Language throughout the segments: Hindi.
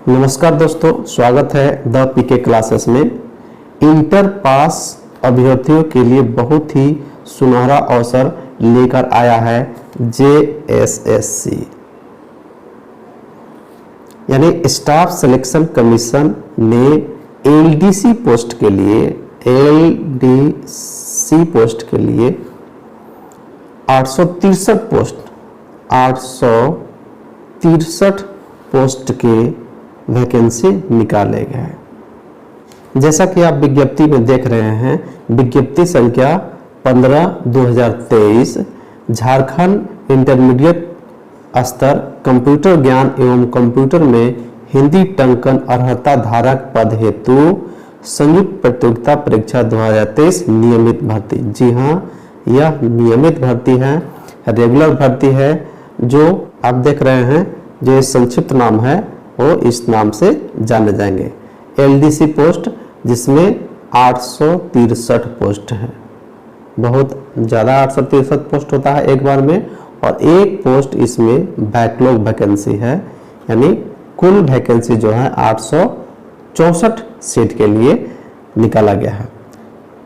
नमस्कार दोस्तों, स्वागत है द पीके क्लासेस में। इंटर पास अभ्यर्थियों के लिए बहुत ही सुनहरा अवसर लेकर आया है JSSC यानी स्टाफ सिलेक्शन कमीशन ने LDC पोस्ट के लिए 863 पोस्ट के वैकेंसी निकाले गए हैं। जैसा कि आप विज्ञप्ति में देख रहे हैं, विज्ञप्ति संख्या 15/2023 झारखंड इंटरमीडिएट स्तर कंप्यूटर ज्ञान एवं कंप्यूटर में हिंदी टंकन अर्हता धारक पद हेतु संयुक्त प्रतियोगिता परीक्षा 2023 नियमित भर्ती। जी हाँ, यह नियमित भर्ती है, रेगुलर भर्ती है। जो आप देख रहे हैं, जो संक्षिप्त नाम है वो इस नाम से जाने जाएंगे। LDC पोस्ट, जिसमें 863 पोस्ट है। बहुत ज़्यादा 863 पोस्ट होता है एक बार में, और एक पोस्ट इसमें बैकलॉग वैकेंसी है, यानी कुल वैकेंसी जो है 864 सीट के लिए निकाला गया है।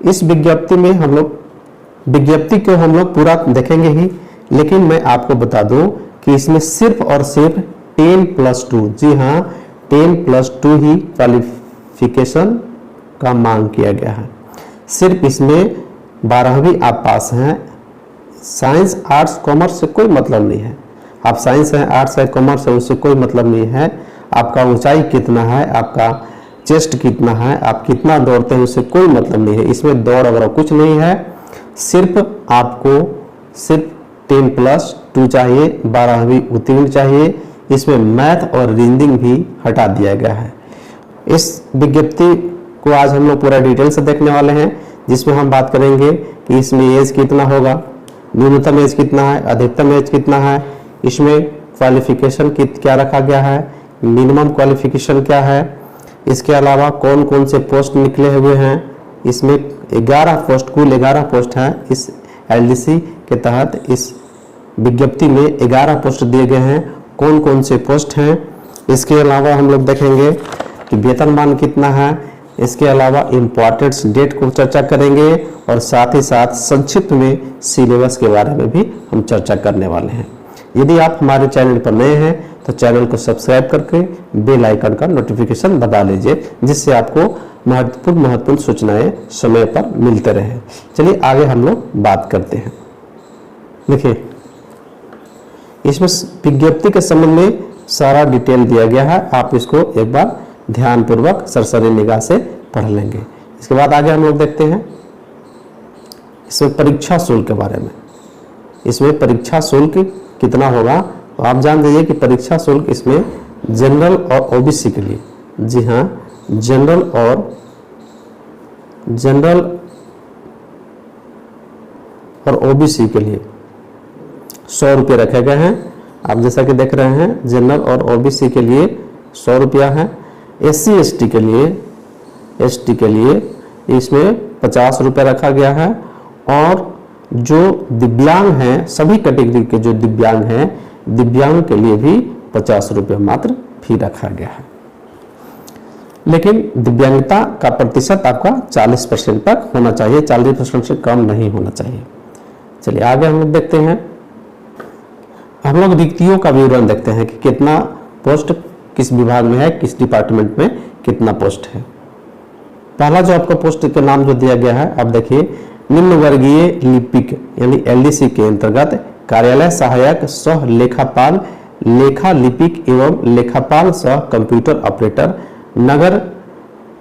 इस विज्ञप्ति में विज्ञप्ति को हम लोग पूरा देखेंगे ही, लेकिन मैं आपको बता दूं कि इसमें सिर्फ और सिर्फ 10+2, जी हाँ 10+2 ही क्वालिफिकेशन का मांग किया गया है। सिर्फ इसमें 12वीं आप पास हैं। साइंस, आर्ट्स, कॉमर्स से कोई मतलब नहीं है। आप साइंस है, आर्ट्स है, कॉमर्स है, उससे कोई मतलब नहीं है। आपका ऊंचाई कितना है, आपका चेस्ट कितना है, आप कितना दौड़ते हैं, उससे कोई मतलब नहीं है। इसमें दौड़ वगैरह कुछ नहीं है। सिर्फ आपको सिर्फ 10+2 चाहिए, 12वीं उत्तीर्ण चाहिए। इसमें मैथ और रीजनिंग भी हटा दिया गया है। इस विज्ञप्ति को आज हम लोग पूरा डिटेल से देखने वाले हैं, जिसमें हम बात करेंगे कि इसमें एज कितना होगा, न्यूनतम एज कितना है, अधिकतम एज कितना है, इसमें क्वालिफिकेशन क्या रखा गया है, मिनिमम क्वालिफिकेशन क्या है, इसके अलावा कौन कौन से पोस्ट निकले हुए हैं। इसमें 11 पोस्ट, कुल 11 पोस्ट हैं इस LDC के तहत। इस विज्ञप्ति में 11 पोस्ट दिए गए हैं। कौन कौन से पोस्ट हैं, इसके अलावा हम लोग देखेंगे कि वेतनमान कितना है। इसके अलावा इम्पोर्टेंट डेट को चर्चा करेंगे, और साथ ही साथ संक्षिप्त में सिलेबस के बारे में भी हम चर्चा करने वाले हैं। यदि आप हमारे चैनल पर नए हैं तो चैनल को सब्सक्राइब करके बेल आइकन का नोटिफिकेशन दबा लीजिए, जिससे आपको महत्वपूर्ण सूचनाएं समय पर मिलते रहे। चलिए आगे हम लोग बात करते हैं। देखिए, इसमें विज्ञप्ति के संबंध में सारा डिटेल दिया गया है। आप इसको एक बार ध्यानपूर्वक सरसरी निगाह से पढ़ लेंगे। इसके बाद आगे हम लोग देखते हैं इसमें परीक्षा शुल्क के बारे में। इसमें परीक्षा शुल्क कितना होगा, तो आप जान लीजिए कि परीक्षा शुल्क इसमें जनरल और OBC के लिए, जी हाँ जनरल और OBC के लिए 100 रुपये रखे गए हैं। आप जैसा कि देख रहे हैं, जनरल और OBC के लिए 100 रुपया है। SC ST के लिए इसमें 50 रुपये रखा गया है। और जो दिव्यांग हैं, सभी कैटेगरी के जो दिव्यांग हैं, दिव्यांग के लिए भी 50 रुपये मात्र फी रखा गया है। लेकिन दिव्यांगता का प्रतिशत आपका 40% तक होना चाहिए, 40% से कम नहीं होना चाहिए। चलिए आगे हम लोग देखते हैं। हम लोग रिक्तियों का विवरण देखते हैं कि कितना पोस्ट किस विभाग में है, किस डिपार्टमेंट में कितना पोस्ट है। पहला जो आपका पोस्ट के नाम जो दिया गया है, आप देखिए, निम्न वर्गीय लिपिक यानी LDC के अंतर्गत कार्यालय सहायक सह लेखापाल, लेखा लिपिक एवं लेखापाल सह कंप्यूटर ऑपरेटर, नगर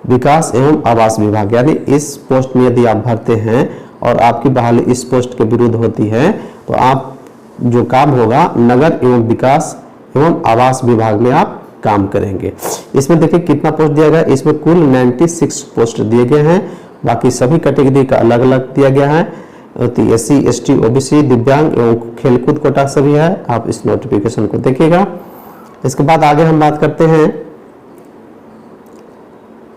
विकास एवं आवास विभाग, यानी इस पोस्ट में यदि आप भरते हैं और आपकी बहाली इस पोस्ट के विरुद्ध होती है, तो आप जो काम होगा नगर एवं विकास एवं आवास विभाग में आप काम करेंगे। इसमें देखिए कितना पोस्ट दिया गया है। इसमें कुल 96 पोस्ट दिए गए हैं। बाकी सभी कैटेगरी का अलग अलग दिया गया है। SC ST OBC, दिव्यांग एवं खेलकूद कोटा सभी है। आप इस नोटिफिकेशन को देखिएगा। इसके बाद आगे हम बात करते हैं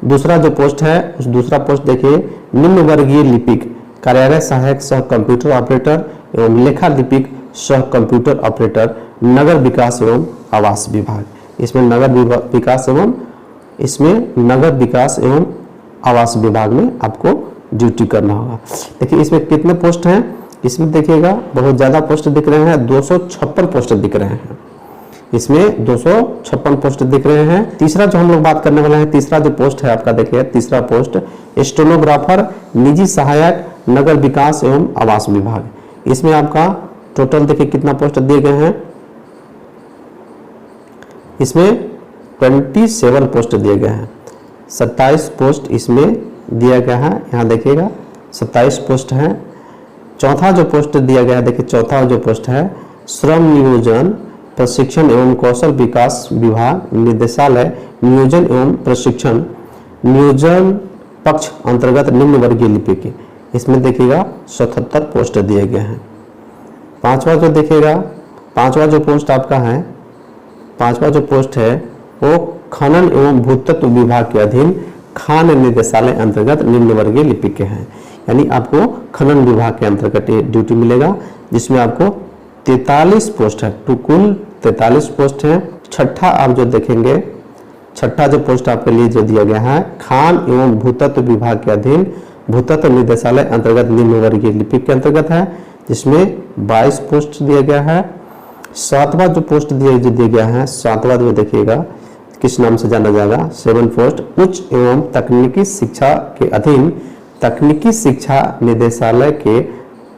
दूसरा जो पोस्ट है, उस दूसरा पोस्ट देखिए, निम्न वर्गीय लिपिक कार्यालय सहायक सह कंप्यूटर ऑपरेटर एवं लेखा लिपिक सह कंप्यूटर ऑपरेटर, नगर विकास एवं आवास विभाग। इसमें नगर विकास एवं आवास विभाग में आपको ड्यूटी करना होगा। देखिए इसमें कितने पोस्ट हैं, इसमें देखिएगा बहुत ज़्यादा पोस्ट दिख रहे हैं, 256 पोस्ट दिख रहे हैं, इसमें 256 पोस्ट दिख रहे हैं। तीसरा जो हम लोग बात करने वाले हैं, तीसरा जो पोस्ट है आपका देखिए, तीसरा पोस्ट स्टेनोग्राफर निजी सहायक नगर विकास एवं आवास विभाग। इसमें आपका टोटल देखिए कितना पोस्ट दिए गए हैं, इसमें 27 पोस्ट दिए गए हैं, 27 पोस्ट इसमें दिया गया है। यहाँ देखिएगा 27 पोस्ट है। चौथा जो पोस्ट दिया गया है, देखिए चौथा जो पोस्ट है श्रम नियोजन प्रशिक्षण एवं कौशल विकास विभाग निदेशालय नियोजन एवं प्रशिक्षण नियोजन पक्ष अंतर्गत निम्न वर्गीय लिपिक। इसमें देखिएगा 77 पोस्ट दिए गए हैं। पांचवा जो देखिएगा, पांचवा जो पोस्ट आपका है, पांचवा जो पोस्ट है वो खनन एवं भूतत्व विभाग के अधीन खान निदेशालय अंतर्गत निम्न वर्गीय लिपिक के हैं। यानी आपको खनन विभाग के अंतर्गत ये ड्यूटी मिलेगा, जिसमें आपको 43 पोस्ट है, तो कुल 43 पोस्ट है। छठा आप जो देखेंगे, छठा जो पोस्ट आपके लिए जो दिया गया है खान एवं भूतत्व विभाग के अधीन भूतत्व निदेशालय अंतर्गत निम्न वर्गीय लिपिक के अंतर्गत है, जिसमें 22 पोस्ट दिया गया है। सातवां जो पोस्ट दिया गया है, सातवां जो देखिएगा किस नाम से जाना जाएगा, 7 पोस्ट उच्च एवं तकनीकी शिक्षा के अधीन तकनीकी शिक्षा निदेशालय के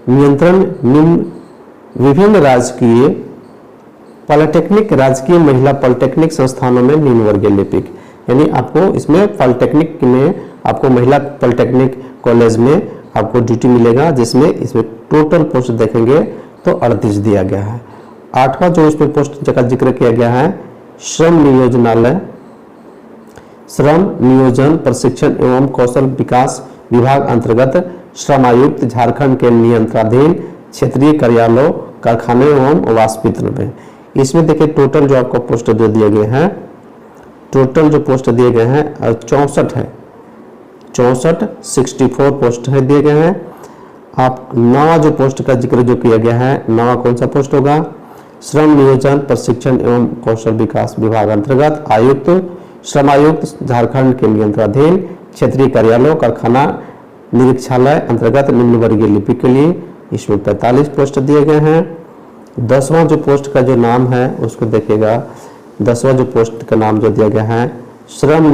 नियंत्रण निम्न विभिन्न राजकीय पॉलिटेक्निक राजकीय महिला पॉलिटेक्निक संस्थानों में निम्न वर्गीय लिपिक। यानी आपको इसमें पॉलिटेक्निक में आपको महिला पॉलिटेक्निक कॉलेज में आपको ड्यूटी मिलेगा, जिसमें इसमें टोटल पोस्ट देखेंगे तो 38 दिया गया है। आठवां जो इसमें पोस्ट का जिक्र किया गया है श्रम नियोजनालय श्रम नियोजन प्रशिक्षण एवं कौशल विकास विभाग अंतर्गत श्रम आयुक्त झारखंड के नियंत्रणाधीन क्षेत्रीय कार्यालयों कारखाने एवं आवास वितरण में। इसमें देखिए टोटल जो आपको पोस्ट जो दिए गए हैं, टोटल जो पोस्ट दिए गए हैं 64 है, 64 पोस्ट है दिए गए हैं। आप नवा जो पोस्ट का जिक्र जो किया गया है, नवा कौन सा पोस्ट होगा, श्रम नियोजन प्रशिक्षण एवं कौशल विकास विभाग अंतर्गत आयुक्त श्रम आयुक्त झारखंड के नियंत्रणाधीन क्षेत्रीय कार्यालयों कारखाना निरीक्षालय अंतर्गत निम्न वर्गीय लिपिक के लिए इसमें 45 पोस्ट दिए गए हैं। 10वां जो पोस्ट का जो नाम है उसको देखिएगा, 10वां जो पोस्ट का नाम जो दिया गया है श्रम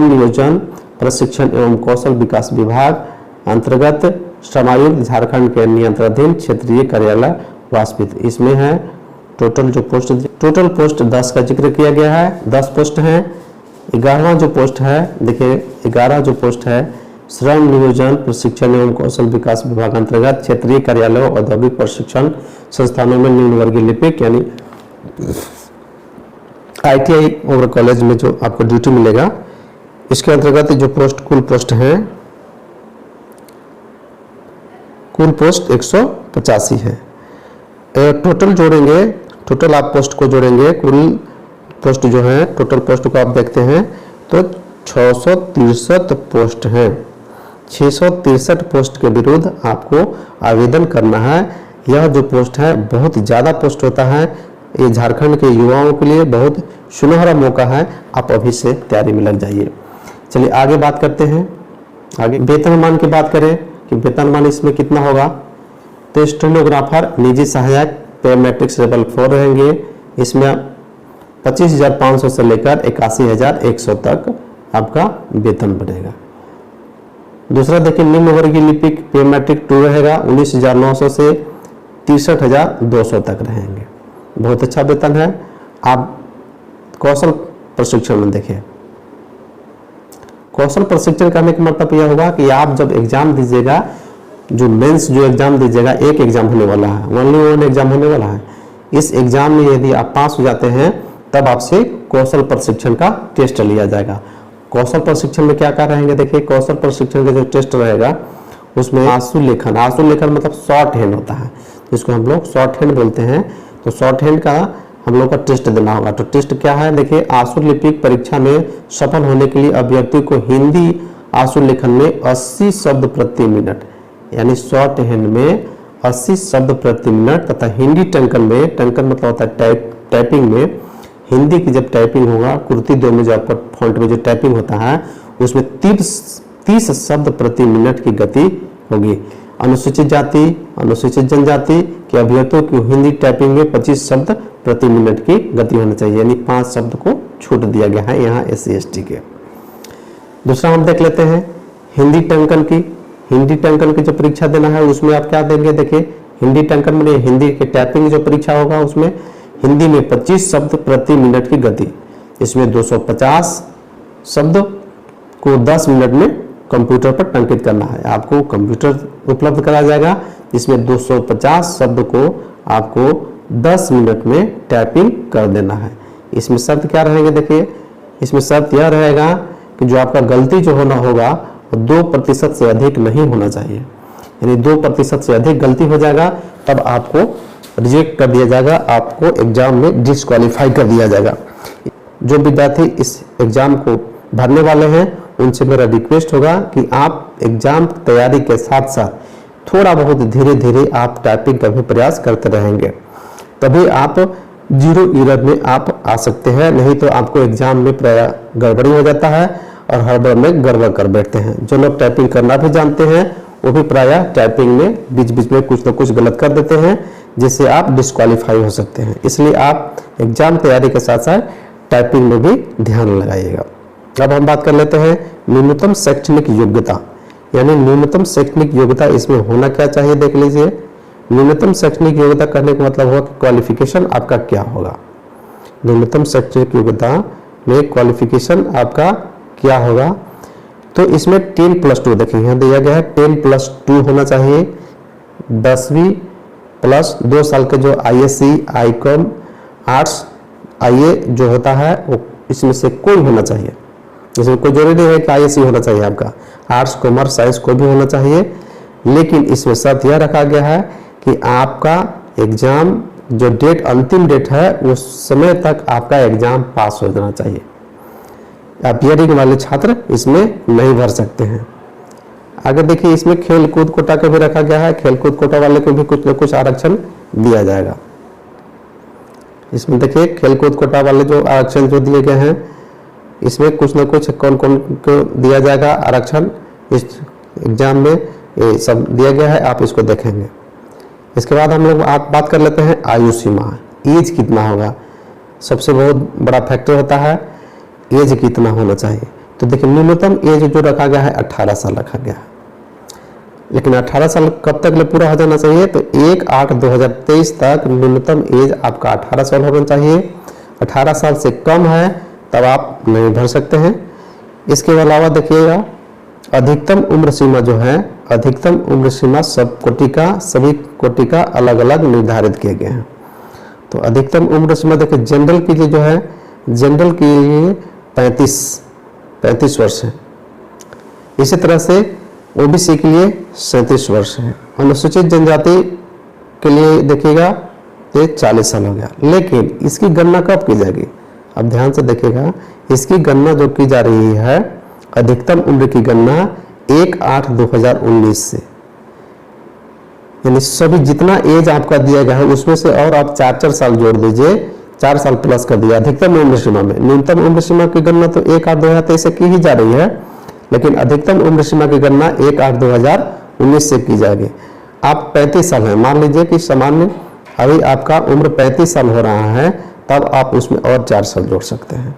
नियोजन प्रशिक्षण एवं कौशल विकास विभाग अंतर्गत श्रमायुक्त झारखंड के नियंत्रणाधीन क्षेत्रीय कार्यालय वास्पित। इसमें है टोटल पोस्ट 10 का जिक्र किया गया है, 10 पोस्ट हैं। 11वां जो पोस्ट है देखिए, 11 जो पोस्ट है श्रम नियोजन प्रशिक्षण एवं कौशल विकास विभाग अंतर्गत क्षेत्रीय कार्यालयों औद्योगिक प्रशिक्षण संस्थानों में निम्न वर्गीय लिपिक, यानी ITI और कॉलेज में जो आपको ड्यूटी मिलेगा, इसके अंतर्गत जो पोस्ट कुल पोस्ट हैं, कुल पोस्ट 185 है। टोटल जोड़ेंगे, टोटल आप पोस्ट को जोड़ेंगे, कुल पोस्ट जो है टोटल पोस्ट को आप देखते हैं तो 663 पोस्ट हैं। 663 पोस्ट के विरुद्ध आपको आवेदन करना है। यह जो पोस्ट है बहुत ज़्यादा पोस्ट होता है, ये झारखंड के युवाओं के लिए बहुत सुनहरा मौका है, आप अभी से तैयारी में लग जाइए। चलिए आगे बात करते हैं। आगे वेतनमान की बात करें कि वेतनमान इसमें कितना होगा, तो स्टेनोग्राफर निजी सहायक पे मैट्रिक्स लेवल 4 रहेंगे। इसमें 25,500 से लेकर 81,100 तक आपका वेतन बनेगा। दूसरा देखिए निम्न वर्गीय लिपिक पे मैट्रिक 2 रहेगा, 19,900 से 63,200 तक रहेंगे। बहुत अच्छा वेतन है। आप कौशल प्रशिक्षण में देखिए, कौशल प्रशिक्षण करने का मतलब यह होगा कि आप जब एग्जाम दीजिएगा, जो मेंस जो एग्जाम दीजिएगा, एक एग्जाम होने वाला है, ओनली वन एग्जाम होने वाला है। इस एग्जाम में यदि आप पास हो जाते हैं तब आपसे कौशल प्रशिक्षण का टेस्ट लिया जाएगा। कौशल प्रशिक्षण में क्या क्या रहेंगे, देखिए कौशल प्रशिक्षण का जो टेस्ट रहेगा उसमें आशुलेखन मतलब शॉर्ट हैंड होता है, जिसको हम लोग शॉर्ट हैंड बोलते हैं। तो शॉर्ट हैंड का हम लोग का टेस्ट देना होगा। तो टेस्ट क्या है, देखिए आशुलिपिक परीक्षा में सफल होने के लिए अभ्यर्थी को हिंदी आशुलेखन में 80 शब्द प्रति मिनट, यानी शॉर्ट हैंड में 80 शब्द प्रति मिनट तथा हिंदी टंकन में, टंकन मतलब होता है टाइपिंग में हिंदी की जब टाइपिंग होगा, कुर्ती 2 में जो आपका फॉन्ट में जो टाइपिंग होता है उसमें 30 शब्द प्रति मिनट की गति होगी। अनुसूचित जाति, अनुसूचित जनजाति के अभ्यर्थियों की हिंदी टाइपिंग में 25 शब्द प्रति मिनट की गति होनी चाहिए, यानी 5 शब्द को छूट दिया गया है यहाँ SC ST के। दूसरा हम देख लेते हैं हिंदी टंकन की। हिंदी टंकन की जो परीक्षा देना है उसमें आप क्या देंगे, देखिए हिंदी टंकन में हिंदी के टाइपिंग जो परीक्षा होगा उसमें हिंदी में 25 शब्द प्रति मिनट की गति, इसमें 250 शब्द को 10 मिनट में कंप्यूटर पर टंकित करना है। आपको कंप्यूटर उपलब्ध कराया जाएगा, इसमें 250 शब्द को आपको 10 मिनट में टाइपिंग कर देना है। इसमें शर्त क्या रहेंगे, देखिए इसमें शर्त यह रहेगा कि जो आपका गलती जो होना होगा 2% से अधिक नहीं होना चाहिए, यानी 2% से अधिक गलती हो जाएगा तब आपको रिजेक्ट कर दिया जाएगा, आपको एग्जाम में डिस्क्वालीफाई कर दिया जाएगा। जो विद्यार्थी इस एग्जाम को भरने वाले हैं उनसे मेरा रिक्वेस्ट होगा कि आप एग्जाम तैयारी के साथ साथ थोड़ा बहुत धीरे धीरे आप टाइपिंग का भी प्रयास करते रहेंगे, तभी आप 0 एरर में आप आ सकते हैं। नहीं तो आपको एग्जाम में प्राय गड़बड़ी हो जाता है और हड़बड़ में गड़बड़ कर बैठते हैं। जो लोग टाइपिंग करना भी जानते हैं वो भी प्रायः टाइपिंग में बीच बीच में कुछ न कुछ गलत कर देते हैं, जिससे आप डिस्क्वालीफाई हो सकते हैं। इसलिए आप एग्जाम तैयारी के साथ साथ टाइपिंग में भी ध्यान लगाइएगा। अब हम बात कर लेते हैं न्यूनतम शैक्षणिक योग्यता, यानी न्यूनतम शैक्षणिक योग्यता इसमें होना क्या चाहिए, देख लीजिए। न्यूनतम शैक्षणिक योग्यता करने का मतलब होगा कि क्वालिफिकेशन आपका क्या होगा। न्यूनतम शैक्षणिक योग्यता में क्वालिफिकेशन आपका क्या होगा, तो इसमें 10+2 देखिए यहाँ दिया गया है 10+2 होना चाहिए। 10वीं प्लस 2 साल के जो ISC, ICOM, आर्ट्स, IA जो होता है वो इसमें से कोई होना चाहिए। इसमें कोई जरूरी नहीं है कि ISC होना चाहिए, आपका आर्ट्स, कॉमर्स, साइंस कोई भी होना चाहिए, लेकिन इसमें शर्त यह रखा गया है कि आपका एग्जाम जो डेट अंतिम डेट है उस समय तक आपका एग्जाम पास हो जाना चाहिए। अपियरिंग वाले छात्र इसमें नहीं भर सकते हैं। आगे देखिए इसमें खेल कूद कोटा का भी रखा गया है, खेल कूद कोटा वाले को भी कुछ न कुछ आरक्षण दिया जाएगा। इसमें देखिए खेल कूद कोटा वाले जो आरक्षण जो दिए गए हैं इसमें कुछ न कुछ कौन कौन को दिया जाएगा आरक्षण, इस एग्जाम में ये सब दिया गया है, आप इसको देखेंगे। इसके बाद हम लोग आप बात कर लेते हैं आयु सीमा, एज कितना होगा। सबसे बहुत बड़ा फैक्टर होता है एज कितना होना चाहिए। तो देखिए न्यूनतम एज जो रखा गया है 18 साल रखा गया है, लेकिन 18 साल कब तक ले पूरा हो जाना चाहिए, तो 1/8/2023 तक न्यूनतम एज आपका 18 साल होना चाहिए। 18 साल से कम है तब आप नहीं भर सकते हैं। इसके अलावा देखिएगा अधिकतम उम्र सीमा जो है, अधिकतम उम्र सीमा सभी कोटि का अलग अलग निर्धारित किए गए हैं। तो अधिकतम उम्र सीमा देखिए जनरल के लिए जो है, जनरल के लिए 35 वर्ष है। इसी तरह से OBC के लिए 37 वर्ष है। अनुसूचित जनजाति के लिए देखिएगा ये 40 साल हो गया। लेकिन इसकी गणना कब की जाएगी, अब ध्यान से देखिएगा, इसकी गणना जो की जा रही है अधिकतम उम्र की गणना 1/8/2019 से, यानी सभी जितना एज आपका दिया गया है उसमें से और आप 4 साल जोड़ दीजिए, 4 साल प्लस कर दिया अधिकतम उम्र सीमा में। न्यूनतम उम्र सीमा की गणना तो 1/8/2023 से की ही जा रही है, लेकिन अधिकतम उम्र सीमा की गणना 1/8/2019 से की जाएगी। आप 35 साल हैं, मान लीजिए कि सामान्य अभी आपका उम्र 35 साल हो रहा है, तब आप उसमें और 4 साल जोड़ सकते हैं।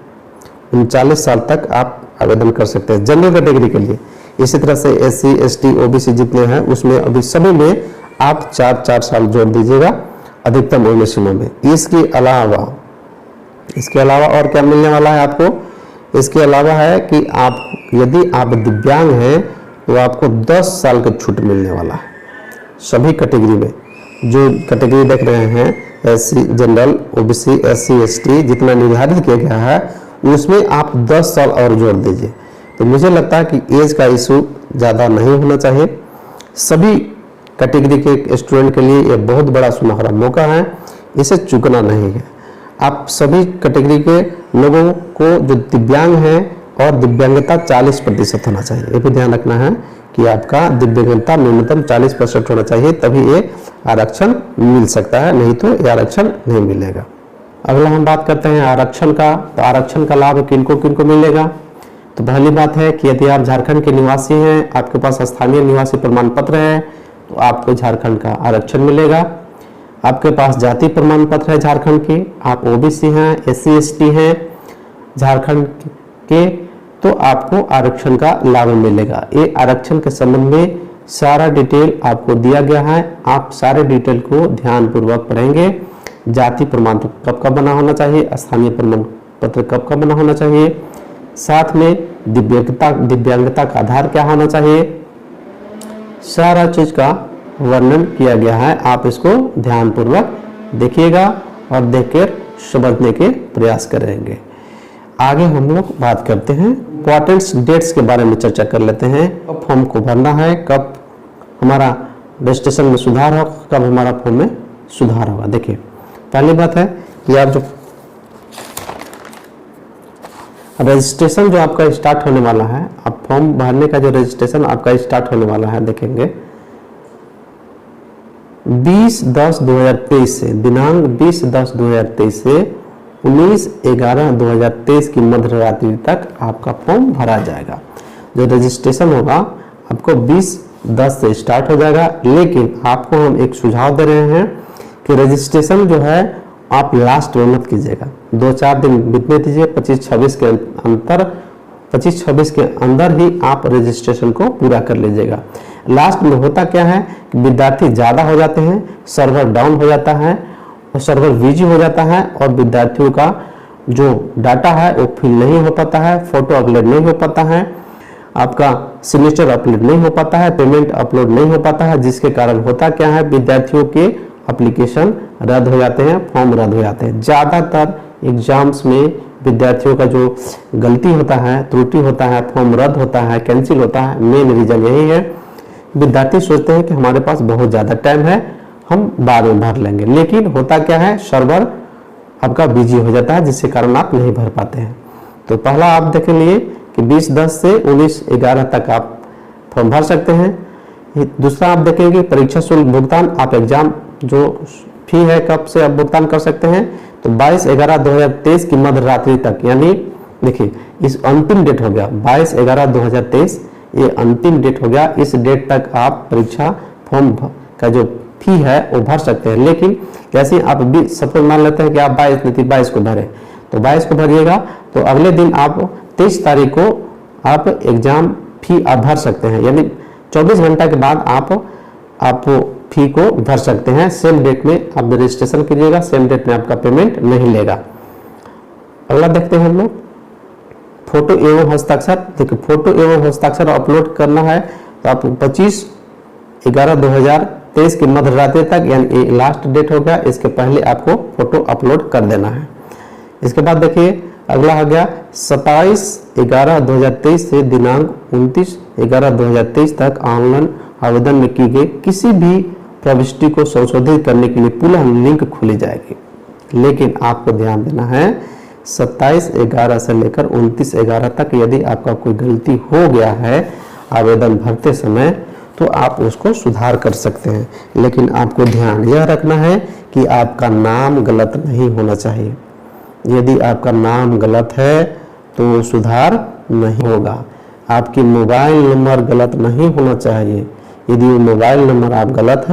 39 साल तक आप आवेदन कर सकते हैं जनरल कैटेगरी के लिए। इसी तरह से SC, ST, OBC जितने हैं उसमें अभी सभी में आप 4 साल जोड़ दीजिएगा अधिकतम उम्र सीमा में। इसके अलावा और क्या मिलने वाला है आपको, इसके अलावा है कि आप यदि आप दिव्यांग हैं तो आपको 10 साल का छूट मिलने वाला है सभी कैटेगरी में। जो कैटेगरी देख रहे हैं SC, general, OBC, SC, ST जितना निर्धारित किया गया है उसमें आप 10 साल और जोड़ दीजिए। तो मुझे लगता है कि एज का इशू ज़्यादा नहीं होना चाहिए। सभी कैटेगरी के स्टूडेंट के लिए ये बहुत बड़ा सुनहरा मौका है, इसे चूकना नहीं है। आप सभी कैटेगरी के लोगों को जो दिव्यांग हैं और दिव्यांगता 40% होना चाहिए, ये भी ध्यान रखना है कि आपका दिव्यांगता न्यूनतम 40% होना चाहिए, तभी ये आरक्षण मिल सकता है, नहीं तो ये आरक्षण नहीं मिलेगा। अगला हम बात करते हैं आरक्षण का। तो आरक्षण का लाभ किनको किनको मिलेगा। तो पहली बात है कि यदि आप झारखंड के निवासी हैं, आपके पास स्थानीय निवासी प्रमाण पत्र है, तो आपको झारखंड का आरक्षण मिलेगा। आपके पास जाति प्रमाण पत्र है झारखंड के, आप ओबीसी हैं, SC ST हैं झारखंड के, तो आपको आरक्षण का लाभ मिलेगा। ये आरक्षण के संबंध में सारा डिटेल आपको दिया गया है, आप सारे डिटेल को ध्यान पूर्वक पढ़ेंगे। जाति प्रमाण पत्र कब का बना होना चाहिए, स्थानीय प्रमाण पत्र कब का बना होना चाहिए, साथ में दिव्यांगता का आधार क्या होना चाहिए, सारा चीज का वर्णन किया गया है। आप इसको ध्यान पूर्वक देखिएगा और देखकर समझने के प्रयास करेंगे। आगे हम लोग बात करते हैं इंपॉर्टेंट डेट्स के बारे में चर्चा कर लेते हैं। कब फॉर्म को भरना है, कब हमारा रजिस्ट्रेशन में सुधार होगा, कब हमारा फॉर्म में सुधार होगा। देखिए पहली बात है कि आप जो रजिस्ट्रेशन जो आपका स्टार्ट होने वाला है, आप फॉर्म भरने का जो रजिस्ट्रेशन आपका स्टार्ट होने वाला है, देखेंगे 20/10/2023 से, दिनांक 20/10/2023 से 19/11/2023 की मध्य रात्रि तक आपका फॉर्म भरा जाएगा। जो रजिस्ट्रेशन होगा आपको 20/10 से स्टार्ट हो जाएगा, लेकिन आपको हम एक सुझाव दे रहे हैं कि रजिस्ट्रेशन जो है आप लास्ट में मत कीजिएगा, 2-4 दिन बीतने दीजिए। 25-26 के अंदर ही आप रजिस्ट्रेशन को पूरा कर लीजिएगा। लास्ट में होता क्या है कि विद्यार्थी ज़्यादा हो जाते हैं, सर्वर डाउन हो जाता है और सर्वर बिजी हो जाता है और विद्यार्थियों का जो डाटा है वो फिल नहीं हो पाता है, फोटो अपलोड नहीं हो पाता है, आपका सिग्नेचर अपलोड नहीं हो पाता है, पेमेंट अपलोड नहीं हो पाता है, जिसके कारण होता क्या है विद्यार्थियों के एप्लीकेशन रद्द हो जाते हैं, फॉर्म रद्द हो जाते हैं। ज़्यादातर एग्जाम्स में विद्यार्थियों का जो गलती होता है, त्रुटि होता है, फॉर्म रद्द होता है, कैंसिल होता है, मेन रीजन यही है। विद्यार्थी सोचते हैं कि हमारे पास बहुत ज़्यादा टाइम है, हम बाद में भर लेंगे, लेकिन होता क्या है सर्वर आपका बिजी हो जाता है, जिसके कारण आप नहीं भर पाते हैं। तो पहला आप देख लिए कि 20/10 से 19/11 तक आप फॉर्म भर सकते हैं। दूसरा आप देखेंगे परीक्षा शुल्क भुगतान, आप एग्जाम जो फी है कब से आप भुगतान कर सकते हैं, तो 22/11/2023 की मध्य रात्रि तक, यानी देखिए इस अंतिम डेट हो गया 22/11/2023, ये अंतिम डेट हो गया। इस डेट तक आप परीक्षा फॉर्म का जो फी है वो भर सकते हैं। लेकिन जैसे आप भी सपोज मान लेते हैं कि आप 22 को भरें, तो 22 को भरिएगा तो अगले दिन आप 23 तारीख को आप एग्जाम फी आप भर सकते हैं, यानी 24 घंटा के बाद आप फी को भर सकते हैं। सेम डेट में आप रजिस्ट्रेशन कीजिएगा, सेम डेट में आपका पेमेंट नहीं लेगा। अगला देखते हैं हम लोग फोटो एवं हस्ताक्षर। देखिए फोटो एवं हस्ताक्षर अपलोड करना है तो आप 25/11/2023 की मध्य रात्रि तक, यानी लास्ट डेट हो गया, इसके पहले आपको फोटो अपलोड कर देना है। इसके बाद देखिए अगला हो गया 27/11/2023 से दिनांक 29/11/2023 तक ऑनलाइन आवेदन में की गई किसी भी प्रविष्टि को संशोधित करने के लिए पुनः लिंक खोली जाएगी। लेकिन आपको ध्यान देना है 27/11 से लेकर 29/11 तक यदि आपका कोई गलती हो गया है आवेदन भरते समय, तो आप उसको सुधार कर सकते हैं। लेकिन आपको ध्यान यह रखना है कि आपका नाम गलत नहीं होना चाहिए। यदि आपका नाम गलत है तो सुधार नहीं होगा। आपकी मोबाइल नंबर गलत नहीं होना चाहिए। यदि वो मोबाइल नंबर आप गलत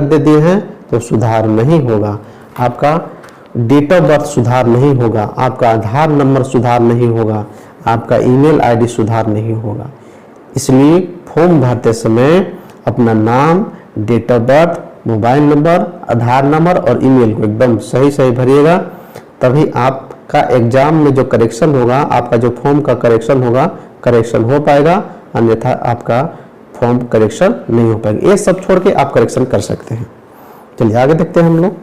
दे दिए हैं तो सुधार नहीं होगा। आपका डेट ऑफ बर्थ सुधार नहीं होगा, आपका आधार नंबर सुधार नहीं होगा, आपका ईमेल आईडी सुधार नहीं होगा। इसलिए फॉर्म भरते समय अपना नाम, date of birth, mobile number, Aadhaar number और ईमेल को एकदम सही भरिएगा, तभी आपका एग्जाम में जो करेक्शन होगा, आपका जो फॉर्म का करेक्शन होगा, करेक्शन हो पाएगा, अन्यथा आपका फॉर्म करेक्शन नहीं हो पाएगा। ये सब छोड़ के आप करेक्शन कर सकते हैं। चलिए आगे देखते हैं हम लोग।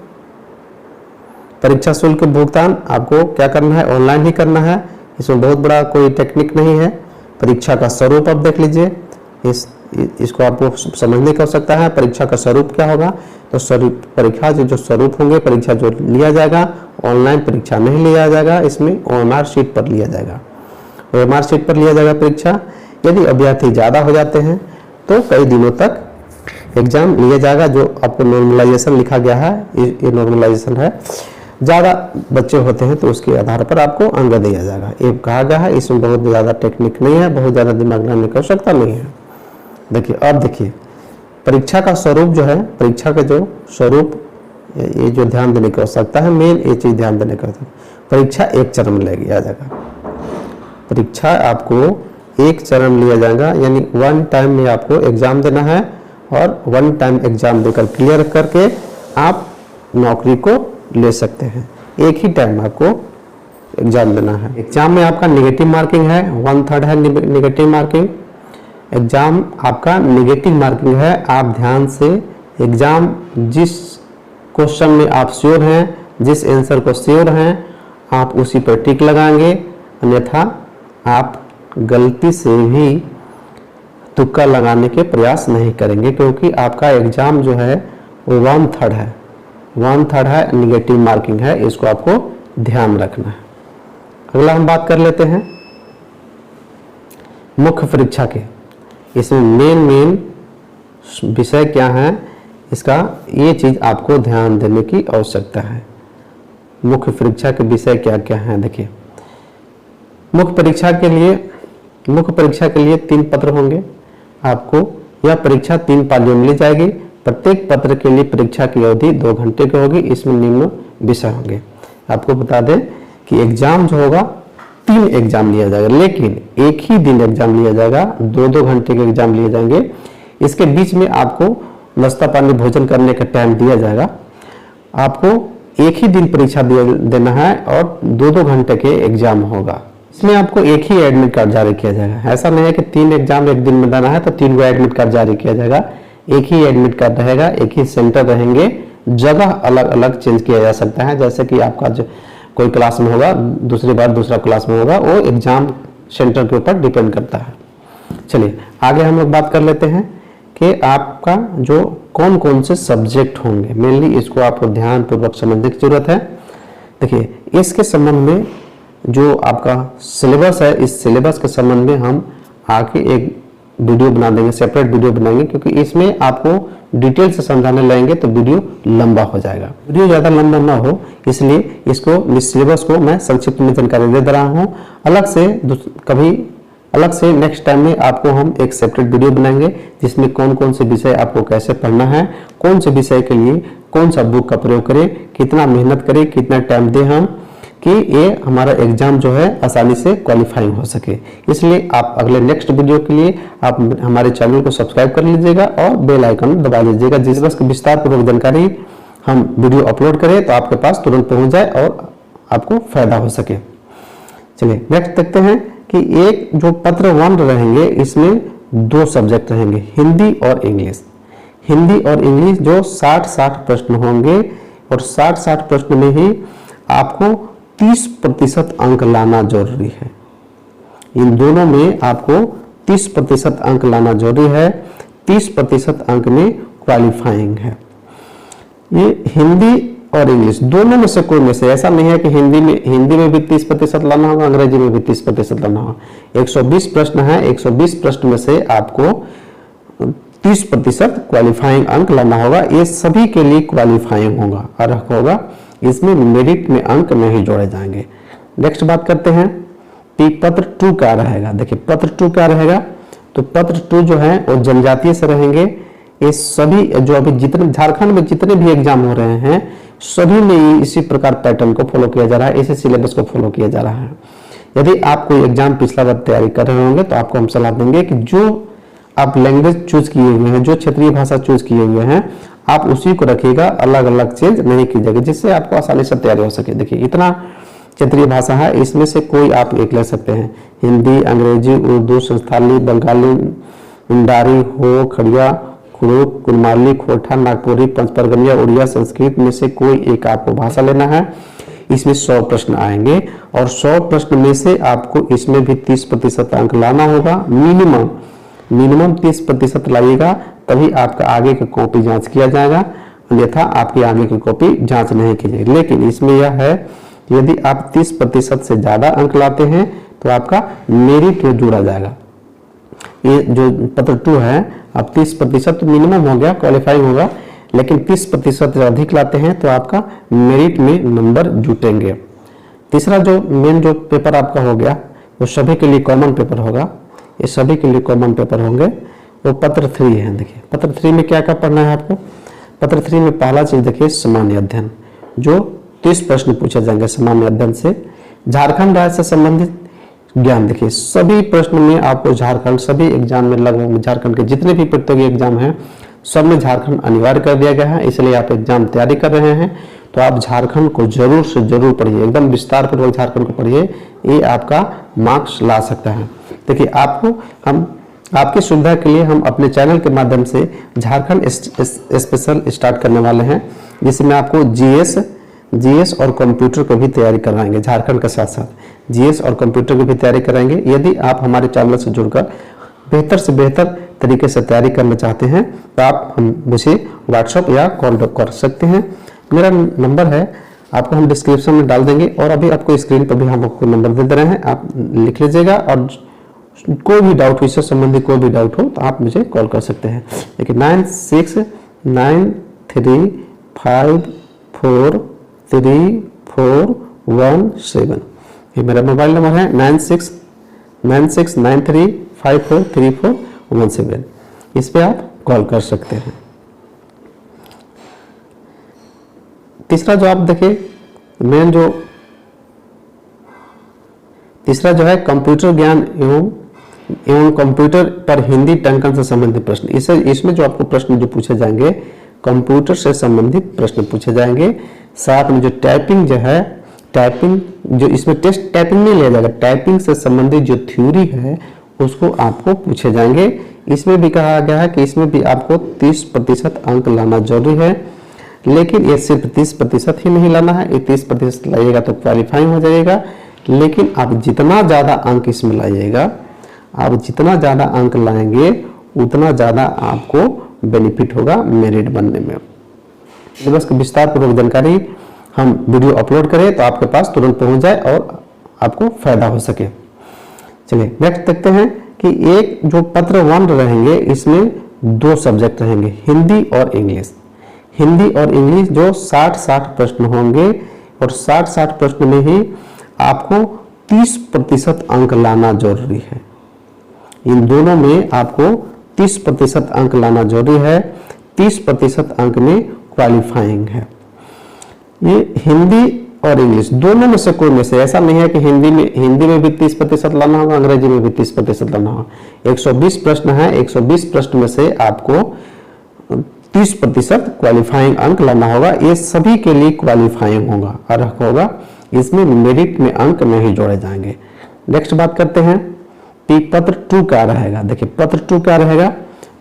परीक्षा शुल्क भुगतान आपको क्या करना है, ऑनलाइन ही करना है, इसमें बहुत बड़ा कोई टेक्निक नहीं है। परीक्षा का स्वरूप आप देख लीजिए, इसको आपको समझने की आवश्यकता है। परीक्षा का स्वरूप क्या होगा, तो स्वरूप परीक्षा जो स्वरूप होंगे, परीक्षा जो लिया जाएगा, ऑनलाइन परीक्षा नहीं लिया जाएगा, इसमें OMR शीट पर लिया जाएगा। OMR शीट पर लिया जाएगा परीक्षा। यदि अभ्यर्थी ज़्यादा हो जाते हैं तो कई दिनों तक एग्जाम लिया जाएगा। जो आपको नॉर्मलाइजेशन लिखा गया है, ये नॉर्मलाइजेशन है। ज़्यादा बच्चे होते हैं तो उसके आधार पर आपको अंक दिया जाएगा। ये कहा गया है, इसमें बहुत ज़्यादा टेक्निक नहीं है, बहुत ज़्यादा दिमाग लगाने की आवश्यकता नहीं है। देखिए अब देखिए परीक्षा का स्वरूप जो है, परीक्षा का जो स्वरूप, ये जो ध्यान देने की आवश्यकता है, मेन ये चीज़ ध्यान देने की आवश्यकता है। परीक्षा एक चरण में लिया जाएगा, परीक्षा आपको एक चरण में लिया जाएगा, यानी वन टाइम में आपको एग्जाम देना है और वन टाइम एग्जाम देकर क्लियर करके आप नौकरी को ले सकते हैं। एक ही टाइम आपको एग्जाम देना है। एग्जाम में आपका नेगेटिव मार्किंग है, 1/3 है नेगेटिव मार्किंग। एग्जाम आपका नेगेटिव मार्किंग है, आप ध्यान से एग्जाम जिस क्वेश्चन में आप श्योर हैं, जिस आंसर को श्योर हैं, आप उसी पर टिक लगाएंगे, अन्यथा आप गलती से भी तुक्का लगाने के प्रयास नहीं करेंगे, क्योंकि आपका एग्जाम जो है वो 1/3 है, 1/3 है, निगेटिव मार्किंग है, इसको आपको ध्यान रखना है। अगला हम बात कर लेते हैं मुख्य परीक्षा के। इसमें मेन विषय क्या है, इसका ये चीज आपको ध्यान देने की आवश्यकता है। मुख्य परीक्षा के विषय क्या क्या हैं, देखिए मुख्य परीक्षा के लिए 3 पत्र होंगे। आपको यह परीक्षा 3 पालियों में ली जाएगी। प्रत्येक पत्र के लिए परीक्षा की अवधि 2 घंटे की होगी। इसमें निम्न विषय होंगे। आपको बता दें कि एग्जाम जो होगा 3 एग्जाम लिया जाएगा, लेकिन एक ही दिन एग्जाम लिया जाएगा, 2-2 घंटे के एग्जाम लिए जाएंगे। इसके बीच में आपको नाश्ता पानी भोजन करने का टाइम दिया जाएगा। आपको एक ही दिन परीक्षा देना है और 2-2 घंटे के एग्जाम होगा। इसमें आपको एक ही एडमिट कार्ड जारी किया जाएगा। ऐसा नहीं है कि 3 एग्जाम एक दिन में देना है तो 3 गो एडमिट कार्ड जारी किया जाएगा। एक ही एडमिट कार्ड रहेगा, एक ही सेंटर रहेंगे, जगह अलग अलग चेंज किया जा सकता है। जैसे कि आपका जो कोई क्लास में होगा, दूसरी बार दूसरा क्लास में होगा, वो एग्जाम सेंटर के ऊपर डिपेंड करता है। चलिए आगे हम लोग बात कर लेते हैं कि आपका जो कौन कौन से सब्जेक्ट होंगे। मेनली इसको आपको ध्यान पूर्वक समझने की जरूरत है। देखिए इसके संबंध में जो आपका सिलेबस है, इस सिलेबस के संबंध में हम आगे एक वीडियो बना देंगे, सेपरेट वीडियो बनाएंगे, क्योंकि इसमें आपको डिटेल से समझाने लगेंगे तो वीडियो लंबा हो जाएगा। वीडियो ज़्यादा लंबा ना हो, इसलिए इसको इस सिलेबस को मैं संक्षिप्त में जानकारी दे रहा हूँ। अलग से नेक्स्ट टाइम में आपको हम एक सेपरेट वीडियो बनाएंगे, जिसमें कौन कौन से विषय आपको कैसे पढ़ना है, कौन से विषय के लिए कौन सा बुक का प्रयोग करें, कितना मेहनत करें, कितना टाइम दें हम, कि ये हमारा एग्जाम जो है आसानी से क्वालिफाइंग हो सके। इसलिए आप अगले नेक्स्ट वीडियो के लिए आप हमारे चैनल को सब्सक्राइब कर लीजिएगा और बेल आइकन दबा लीजिएगा, जिसकी विस्तार पूर्वक जानकारी हम वीडियो अपलोड करें तो आपके पास तुरंत पहुंच जाए और आपको फायदा हो सके। चलिए नेक्स्ट देखते हैं कि एक जो पत्र 1 रहेंगे, इसमें 2 सब्जेक्ट रहेंगे, हिंदी और इंग्लिश। हिंदी और इंग्लिश जो 60-60 प्रश्न होंगे और 60-60 प्रश्न में ही आपको 30% अंक लाना जरूरी है। इन दोनों में आपको 30% अंक लाना जरूरी है। 30% अंक में क्वालिफाइंग है। ये हिंदी और इंग्लिश दोनों में से कोई में से, ऐसा नहीं है कि हिंदी में भी 30% लाना होगा, अंग्रेजी में भी 30% लाना होगा। 120 प्रश्न है, 120 प्रश्न में से आपको 30% क्वालिफाइंग अंक लाना होगा। ये सभी के लिए क्वालिफाइंग होगा, इसमें मेरिट में अंक नहीं जोड़े जाएंगे। नेक्स्ट बात करते हैं कि पत्र 2 क्या रहेगा। देखिए पत्र 2 क्या रहेगा, तो पत्र 2 जो है वो जनजातीय से रहेंगे। ये सभी जो अभी जितने झारखंड में जितने भी एग्जाम हो रहे हैं, सभी में इसी प्रकार पैटर्न को फॉलो किया जा रहा है, इसी सिलेबस को फॉलो किया जा रहा है। यदि आप कोई एग्जाम पिछला बार तैयारी कर रहे होंगे तो आपको हम सलाह देंगे कि जो आप लैंग्वेज चूज किए हुए हैं, जो क्षेत्रीय भाषा चूज किए हुए हैं, आप उसी को रखिएगा, अलग अलग चेंज नहीं कीजिएगा, जिससे आपको आसानी से तैयारी हो सके। देखिए इतना क्षेत्रीय भाषा है, इसमें से कोई आप एक ले सकते हैं। हिंदी, अंग्रेजी, उर्दू, संस्थाली, बंगाली, मुंडारी, हो, खड़िया, कुड़ुक, कुलमाली, खोटा, नागपुरी, पंचपरगनिया, उड़िया, संस्कृत में से कोई एक आपको भाषा लेना है। इसमें 100 प्रश्न आएंगे और 100 प्रश्न में से आपको इसमें भी 30% अंक लाना होगा। मिनिमम 30% लाइएगा, तभी आपका आगे की कॉपी जांच किया जाएगा, अन्यथा आपकी आगे की कॉपी जांच नहीं की जाएगी। लेकिन इसमें यह है कि यदि आप 30% से ज्यादा अंक लाते हैं तो आपका मेरिट में जोड़ा जाएगा। ये जो पत्र 2 है, आप 30% मिनिमम हो गया, क्वालिफाइंग होगा, लेकिन 30% से अधिक लाते हैं तो आपका मेरिट में नंबर जुटेंगे। तीसरा जो मेन जो पेपर आपका हो गया वो सभी के लिए कॉमन पेपर होगा, ये सभी के लिए कॉमन पेपर होंगे, वो पत्र 3 है। देखिए पत्र 3 में क्या क्या पढ़ना है आपको। पत्र 3 में पहला चीज देखिए सामान्य अध्ययन, जो 30 प्रश्न पूछे जाएंगे सामान्य अध्ययन से। झारखंड राज्य से संबंधित ज्ञान, देखिए सभी प्रश्न में आपको झारखंड, सभी एग्जाम में लगभग झारखंड के जितने भी प्रतियोगी एग्जाम हैं सब में झारखंड अनिवार्य कर दिया गया है, इसलिए आप एग्जाम तैयारी कर रहे हैं तो आप झारखंड को जरूर से जरूर पढ़िए, एकदम विस्तार पूर्वक झारखंड को पढ़िए, ये आपका मार्क्स ला सकता है। देखिए आपको हम आपकी सुविधा के लिए हम अपने चैनल के माध्यम से झारखंड स्पेशल स्टार्ट करने वाले हैं, जिसमें आपको जीएस और कंप्यूटर को भी तैयारी करवाएंगे। झारखंड के साथ साथ जीएस और कंप्यूटर की भी तैयारी कराएंगे। यदि आप हमारे चैनल से जुड़कर बेहतर से बेहतर तरीके से तैयारी करना चाहते हैं तो आप मुझे व्हाट्सएप या कॉल कर सकते हैं। मेरा नंबर है आपको हम डिस्क्रिप्शन में डाल देंगे, और अभी आपको स्क्रीन पर भी हम आपको नंबर दे रहे हैं, आप लिख लीजिएगा। और कोई भी डाउट, इससे संबंधित कोई भी डाउट हो तो आप मुझे कॉल कर सकते हैं। देखिए 9693543417, ये मेरा मोबाइल नंबर है 9693543417, इस पे आप कॉल कर सकते हैं। तीसरा जो आप देखिए मेन जो तीसरा जो है कंप्यूटर ज्ञान एवं कंप्यूटर पर हिंदी टंकन से संबंधित प्रश्न। इसमें जो आपको प्रश्न जो पूछे जाएंगे कंप्यूटर से संबंधित प्रश्न पूछे जाएंगे। साथ में जो टाइपिंग जो है, टाइपिंग जो इसमें टेस्ट टाइपिंग नहीं लिया जाएगा, टाइपिंग से संबंधित जो थ्योरी है उसको आपको पूछे जाएंगे। इसमें भी कहा गया है कि इसमें भी आपको 30% अंक लाना जरूरी है, लेकिन ये सिर्फ 30% ही नहीं लाना है, ये 30% लाइएगा तो क्वालिफाइंग हो जाएगा। लेकिन आप जितना ज़्यादा अंक इसमें लाइएगा, आप जितना ज़्यादा अंक लाएंगे उतना ज़्यादा आपको बेनिफिट होगा मेरिट बनने में। सिलेबस की विस्तार पूर्वक जानकारी हम वीडियो अपलोड करें तो आपके पास तुरंत पहुंच जाए और आपको फायदा हो सके। चलिए नेक्स्ट देखते हैं कि एक जो पत्र 1 रहेंगे इसमें 2 सब्जेक्ट रहेंगे, हिंदी और इंग्लिश। हिंदी और इंग्लिश जो 60-60 प्रश्न होंगे, और 60-60 प्रश्न में ही आपको 30% अंक लाना जरूरी है। इन दोनों में आपको 30% अंक लाना जरूरी है, 30% अंक में क्वालिफाइंग है। ये हिंदी और इंग्लिश दोनों में से कोई में से, ऐसा नहीं है कि हिंदी में भी 30% लाना होगा, अंग्रेजी में भी 30% लाना होगा। 120 प्रश्न है, 120 प्रश्न में से आपको 30% क्वालिफाइंग अंक लाना होगा। ये सभी के लिए क्वालिफाइंग होगा, इसमें मेरिट में अंक नहीं जोड़े जाएंगे। नेक्स्ट बात करते हैं कि पत्र 2 क्या रहेगा। देखिए पत्र 2 क्या रहेगा,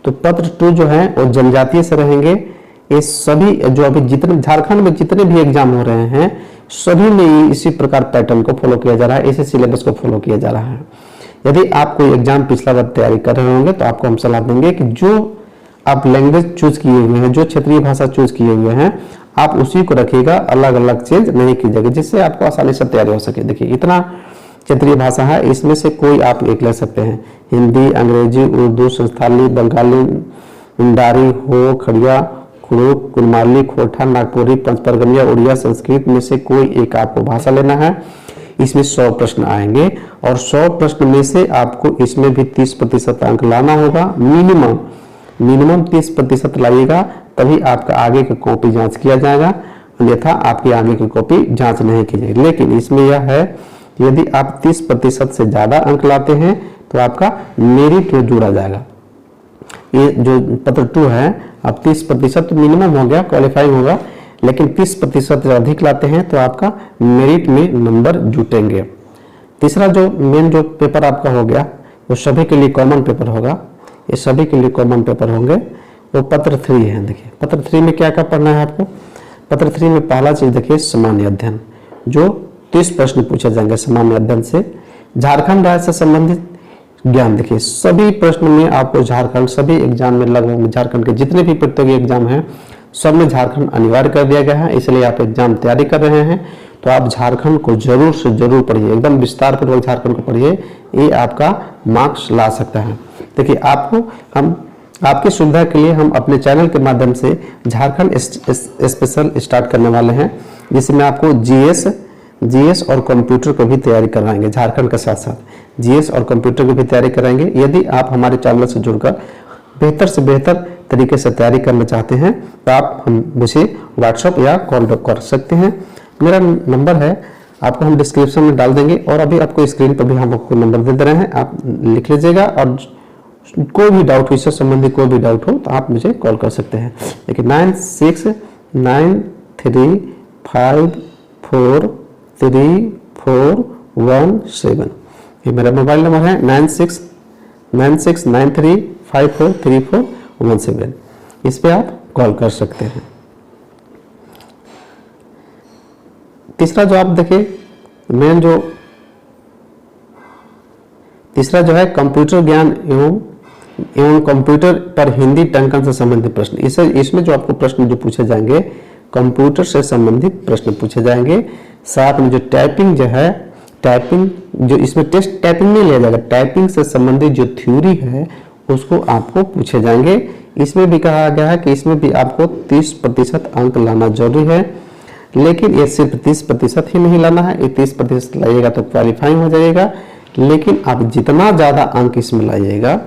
तो पत्र 2 जो है वो जनजातीय से रहेंगे। ये सभी जो अभी जितने झारखंड में जितने भी एग्जाम हो रहे हैं सभी में इसी प्रकार पैटर्न को फॉलो किया जा रहा है, इसी सिलेबस को फॉलो किया जा रहा है। यदि आप कोई एग्जाम पिछला बार तैयारी कर रहे होंगे तो आपको हम सलाह देंगे कि जो आप लैंग्वेज चूज किए हुए हैं, जो क्षेत्रीय भाषा चूज किए हुए हैं, आप उसी को रखिएगा, अलग अलग चेंज नहीं कीजिएगा, जिससे आपको आसानी से तैयारी हो सके। देखिए इतना क्षेत्रीय भाषा है, इसमें से कोई आप एक ले सकते हैं, हिंदी, अंग्रेजी, उर्दू, संस्थाली, बंगाली, इंडारी, हो, खड़िया, कुड़ुक, कुलमाली, खोटा, नागपुरी, पंचपरगनिया, उड़िया, संस्कृत में से कोई एक आपको भाषा लेना है। इसमें 100 प्रश्न आएंगे और 100 प्रश्न में से आपको इसमें भी 30% अंक लाना होगा। मिनिमम 30% लाइएगा, तभी आपका आगे की कॉपी जांच किया जाएगा, अन्यथा आपकी आगे की कॉपी जांच नहीं की जाएगी। लेकिन इसमें यह है कि यदि आप 30% से ज्यादा अंक लाते हैं तो आपका मेरिट में जोड़ा जाएगा। ये जो पत्र 2 है, आप 30% मिनिमम हो गया, क्वालिफाइंग होगा, लेकिन 30% से अधिक लाते हैं तो आपका मेरिट में नंबर जुटेंगे। तीसरा जो मेन जो पेपर आपका हो गया वो सभी के लिए कॉमन पेपर होगा, ये सभी के लिए कॉमन पेपर होंगे, वो पत्र 3 है। देखिए पत्र 3 में क्या क्या पढ़ना है आपको। पत्र 3 में पहला चीज देखिए सामान्य अध्ययन, जो 30 प्रश्न पूछे जाएंगे सामान्य अध्ययन से। झारखंड राज्य से संबंधित ज्ञान, देखिए सभी प्रश्न में आपको झारखंड, सभी एग्जाम में लगभग झारखंड के जितने भी प्रतियोगी एग्जाम हैं सब में झारखंड अनिवार्य कर दिया गया है, इसलिए आप एग्जाम तैयारी कर रहे हैं तो आप झारखंड को जरूर से जरूर पढ़िए, एकदम विस्तार पूर्वक झारखंड को पढ़िए, ये आपका मार्क्स ला सकता है। देखिए आपको हम आपकी सुविधा के लिए हम अपने चैनल के माध्यम से झारखंड स्पेशल स्टार्ट करने वाले हैं, जिसमें आपको जीएस और कंप्यूटर को भी तैयारी करवाएंगे। झारखंड के साथ साथ जीएस और कंप्यूटर की भी तैयारी कराएंगे। यदि आप हमारे चैनल से जुड़कर बेहतर से बेहतर तरीके से तैयारी करना चाहते हैं तो आप मुझे व्हाट्सएप या कॉल कर सकते हैं। मेरा नंबर है, आपको हम डिस्क्रिप्शन में डाल देंगे, और अभी आपको स्क्रीन पर भी हम आपको नंबर दे रहे हैं, आप लिख लीजिएगा। और कोई भी डाउट, इससे संबंधित कोई भी डाउट हो तो आप मुझे कॉल कर सकते हैं। देखिए 9693543417, ये मेरा मोबाइल नंबर है 9693543417। इस पे आप कॉल कर सकते हैं। तीसरा जो आप देखिए तीसरा जो है कंप्यूटर ज्ञान एवं कंप्यूटर पर हिंदी टंकन से संबंधित प्रश्न। इसमें जो आपको प्रश्न जो पूछे जाएंगे, कंप्यूटर से संबंधित प्रश्न पूछे जाएंगे। साथ में जो टाइपिंग जो है, टाइपिंग जो इसमें टेस्ट टाइपिंग नहीं लिया जाएगा, टाइपिंग से संबंधित जो थ्योरी है उसको आपको पूछे जाएंगे। इसमें भी कहा गया है कि इसमें भी आपको 30% अंक लाना जरूरी है, लेकिन ये सिर्फ 30% ही नहीं लाना है। ये 30% लाइएगा तो क्वालिफाई हो जाएगा, लेकिन आप जितना ज़्यादा अंक इसमें लाइएगा,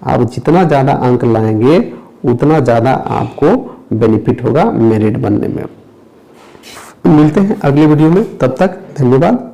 आप जितना ज़्यादा अंक लाएंगे उतना ज़्यादा आपको बेनिफिट होगा मेरिट बनने में। मिलते हैं अगली वीडियो में, तब तक धन्यवाद।